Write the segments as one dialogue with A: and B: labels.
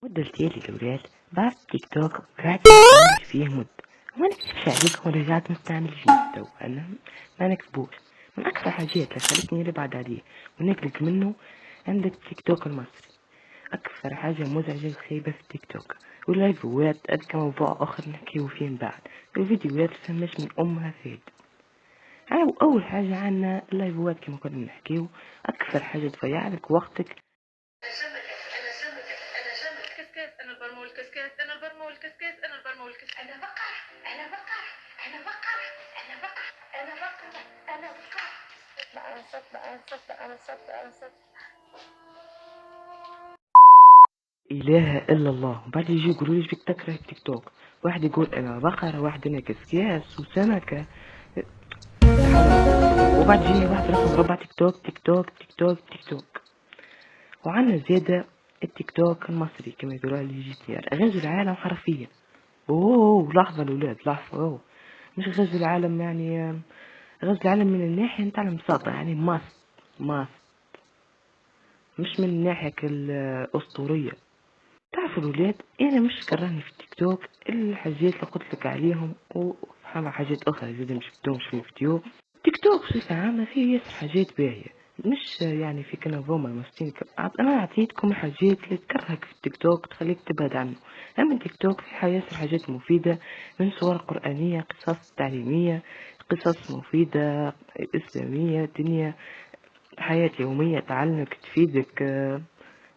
A: مدة التالي الأولاد بعد تيك توك قعدت نستعمل فيه مدة وما نكذبش عليك ورجعت نستعمل فيه تو أنا ما نكذبوش. من أكثر حاجات اللي خلتني نبعد عليه ونقلق منه عندك تيك توك المصري. أكثر حاجة مزعجة وخايبة في التيك توك واللايفوات أذكى موضوع آخر نحكيو فيه من بعد الفيديوهات فماش من أمها فايد. أول حاجة عنا اللايفوات كما كنا نحكيو أكثر حاجة تضيع لك وقتك.
B: انا البرمول كسكس انا البرمول كسكس انا البرمول كسكس انا بقر انا بقر انا بقر انا بقر انا بقر انا بقر انا صوت انا صوت انا صوت انا صوت
A: إله إلا الله. وبعد يجي يقولوا لي بيك تكره التيك توك، واحد يقول أنا بقرة، واحد أنا كسكاس وسمكة، وبعد يجيني واحد رقم ربع تيك توك تيك توك تيك توك تيك توك. وعنا زيادة التيك توك المصري كما يقولوا عليه GTR غزو العالم حرفيا. اوه لحظة الأولاد لحظة، اوه مش غزو العالم يعني غزو العالم من الناحية نتاع المساطة يعني ماس مش من الناحية الأسطورية. تعرفوا الولاد انا مش كرهني في التيك توك الحاجات اللي قلت لك عليهم وفهم حاجات اخرى زيادة مش شفتهمش في الفيديو. تيك توك بصفة عامة فيه ياسر حاجات باهية مش يعني في كنظام المستين. انا اعطيتكم الحاجات اللي تكرهك في التيك توك تخليك تبعد عنه. اما التيك توك فيه ياسر حاجات مفيدة من صور قرآنية قصص تعليمية قصص مفيدة إسلامية دنيا حياة يومية تعلمك تفيدك.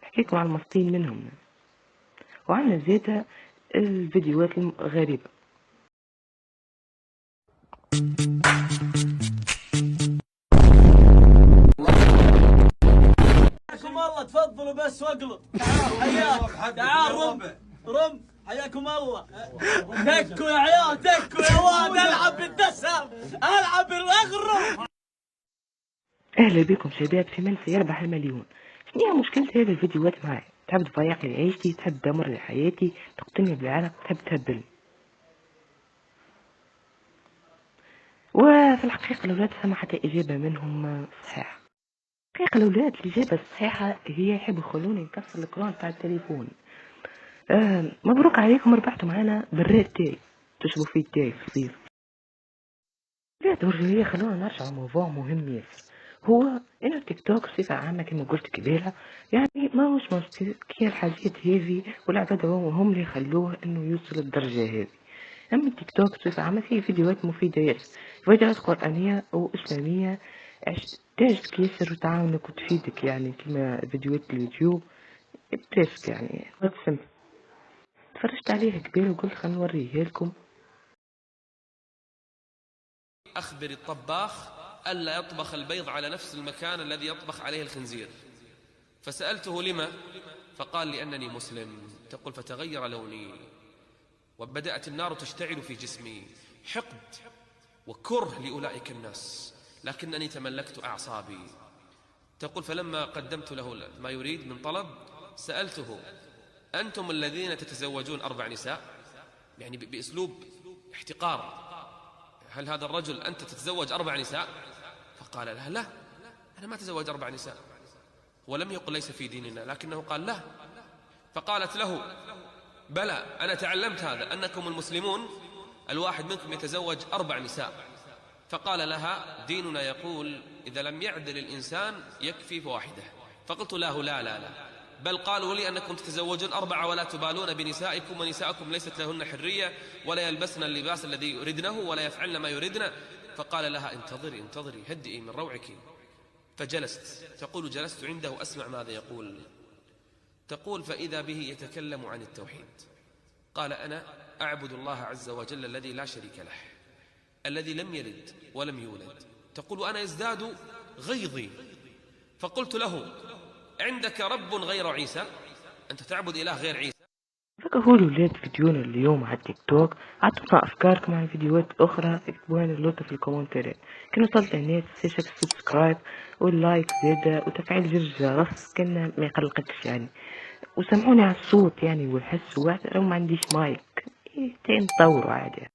A: نحكيكم على المستين منهم. وعنا زيادة الفيديوهات الغريبة.
C: حياكم الله تفضلوا بس واقلط. حياك تعال رم حياكم الله. تكوا يا عيال تكوا يا واد العب بالدسم العب الاغرب.
A: اهلا بكم شباب في من سيربح المليون. شنو مشكلة هذه الفيديوهات معي؟ تحب تضيع لي عيشتي، تحب تدمر لي حياتي، تقتلني بالعالم، تحب تهبلني. وفي الحقيقة الأولاد فما حتى إجابة منهم صحيحة. الحقيقة الأولاد الإجابة الصحيحة هي يحبوا يخلوني نكسر الإكران تاع التليفون. مبروك عليكم ربحتوا معانا براد تاي تشربوا فيه التاي في الصيف. لا تورجيه خلونا نرجع لموضوع مهم ياسر هو ان التيك توك بصفة عامة كما قلت قبيلة يعني ماهوش كي الحاجات هذه والعباد هم اللي خلوه انه يوصل للدرجة هذه. اما التيك توك بصفة عامة فيه فيديوهات مفيدة ياسر فيديوهات قرآنية او اسلامية تحتاجك ياسر وتعاونك وتفيدك يعني كما فيديوهات اليوتيوب بتفك يعني سمبل. تفرجت عليه قبيل وقلت خلينا نوريه لكم.
D: أخبر الطباخ ألا يطبخ البيض على نفس المكان الذي يطبخ عليه الخنزير. فسألته لما؟ فقال لأنني مسلم. تقول فتغير لوني وبدأت النار تشتعل في جسمي حقد وكره لأولئك الناس لكنني تملكت أعصابي. تقول فلما قدمت له ما يريد من طلب سألته أنتم الذين تتزوجون 4 نساء؟ يعني بأسلوب احتقار. هل هذا الرجل أنت تتزوج 4 نساء؟ فقال لها لا أنا ما تزوج 4 نساء. ولم يقل ليس في ديننا لكنه قال لا. فقالت له بلى أنا تعلمت هذا أنكم المسلمون الواحد منكم يتزوج 4 نساء. فقال لها ديننا يقول إذا لم يعدل الإنسان يكفي بواحدة. فقلت له لا لا لا بل قالوا لي أنكم تتزوجون 4 ولا تبالون بنسائكم ونسائكم ليست لهن حرية ولا يلبسن اللباس الذي يريدنه ولا يفعلن ما يريدن. فقال لها انتظري انتظري هدئي من روعك. فجلست. تقول جلست عنده أسمع ماذا يقول. تقول فإذا به يتكلم عن التوحيد. قال أنا أعبد الله عز وجل الذي لا شريك له الذي لم يلد ولم يولد. تقول وأنا يزداد غيظي. فقلت له عندك رب غير عيسى؟ أنت تعبد إله غير عيسى؟
A: فكهوا الولاد فيديونا اليوم على التيك توك. عطونا أفكاركم عن فيديوهات أخرى اكتبوها لنا في الكومنتات. كان وصلت الناس تنساش السبسكرايب واللايك زيادة وتفعيل زر الجرس كان ما يقلقكش يعني. وسامحوني على الصوت يعني والحس واحد لو ما عنديش مايك نطوروا عادي.